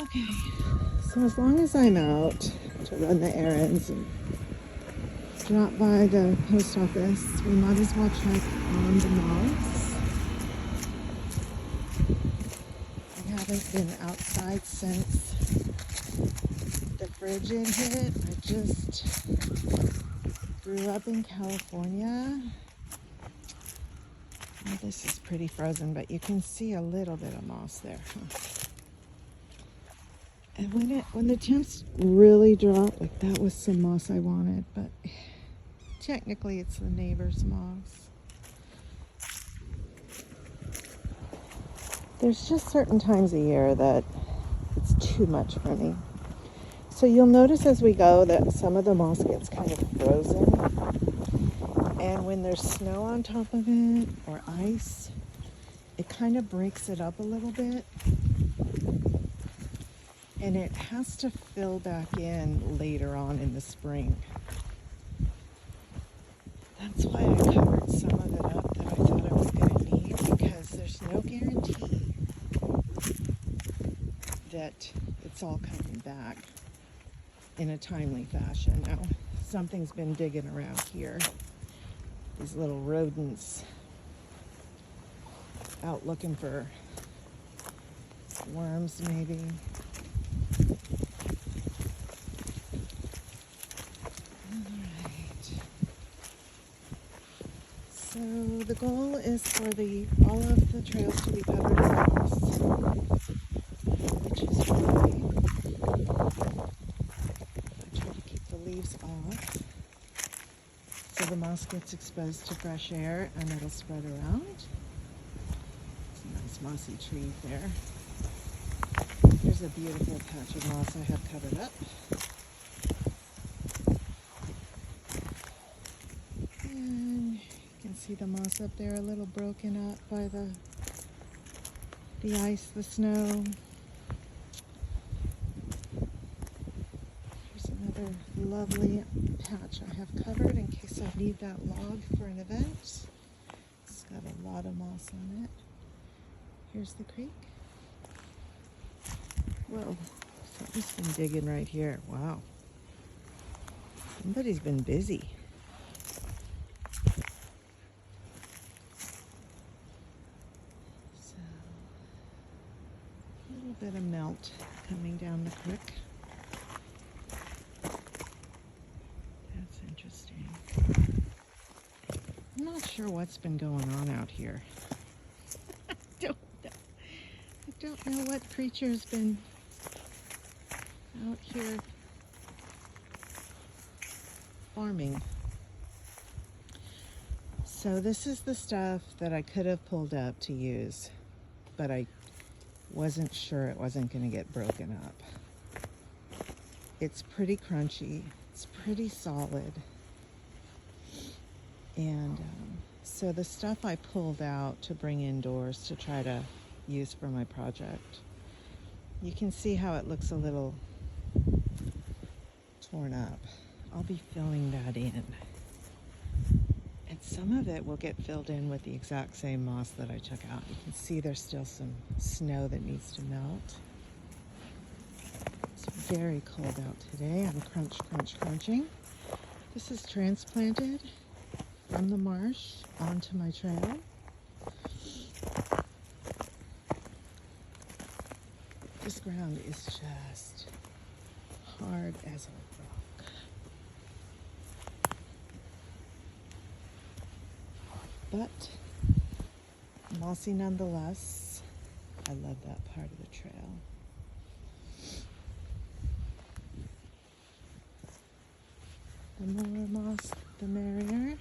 Okay, so as long as I'm out to run the errands and drop by the post office, we might as well check on the moths. I haven't been outside since the frigid hit. I just grew up in California. Well, this is pretty frozen, but you can see a little bit of moss there. And when the temps really dropped, like that was some moss I wanted, but technically it's the neighbor's moss. There's just certain times a year that it's too much for me. So you'll notice as we go that some of the moss gets kind of frozen. And when there's snow on top of it or ice, it kind of breaks it up a little bit. And it has to fill back in later on in the spring. That's why I covered some of it up that I thought I was going to need, because there's no guarantee that it's all coming back in a timely fashion. Now, something's been digging around here. These little rodents out looking for worms, maybe. Alright. So the goal is for all of the trails to be covered in moss, which is why I try to keep the leaves off so the moss gets exposed to fresh air and it'll spread around. It's a nice mossy tree there. Here's a beautiful patch of moss I have covered up. And you can see the moss up there a little broken up by the ice, the snow. Here's another lovely patch I have covered in case I need that log for an event. It's got a lot of moss on it. Here's the creek. Whoa, something's been digging right here. Wow. Somebody's been busy. So, a little bit of melt coming down the creek. That's interesting. I'm not sure what's been going on out here. I don't know what creature's been out here farming. So this is the stuff that I could have pulled up to use, but I wasn't sure it wasn't going to get broken up. It's pretty crunchy. It's pretty solid. And so the stuff I pulled out to bring indoors to try to use for my project, you can see how it looks a little torn up. I'll be filling that in. And some of it will get filled in with the exact same moss that I took out. You can see there's still some snow that needs to melt. It's very cold out today. I'm crunching. This is transplanted from the marsh onto my trail. This ground is just hard as a rock. But mossy nonetheless. I love that part of the trail. The more moss, the merrier.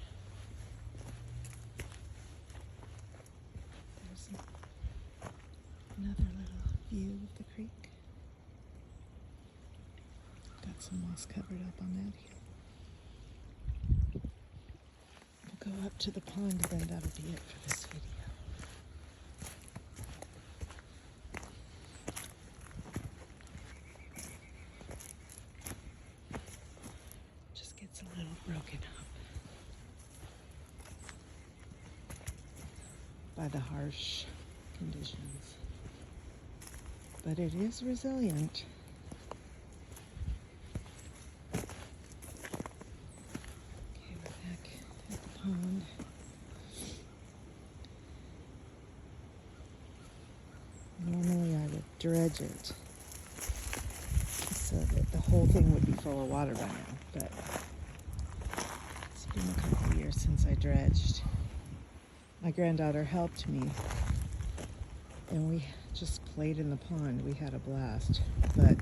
There's another little view of the creek. Got some moss covered up on that hill. We'll go up to the pond, then that'll be it for this video. Just gets a little broken up by the harsh conditions. but it is resilient. Okay, we're back at the pond. Normally I would dredge it so that the whole thing would be full of water by now, but it's been a couple of years since I dredged. My granddaughter helped me, and we just played in the pond. We had a blast, but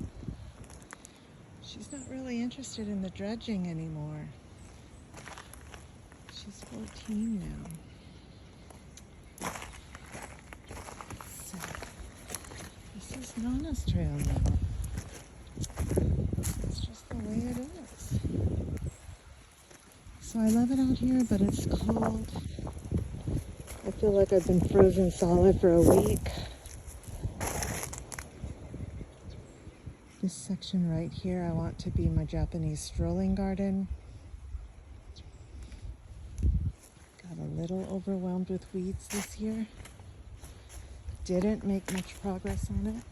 she's not really interested in the dredging anymore. She's 14 now. So, this is Nana's trail now. It's just the way it is. So I love it out here, but it's cold. I feel like I've been frozen solid for a week. This section right here, I want to be my Japanese strolling garden. Got a little overwhelmed with weeds this year. Didn't make much progress on it.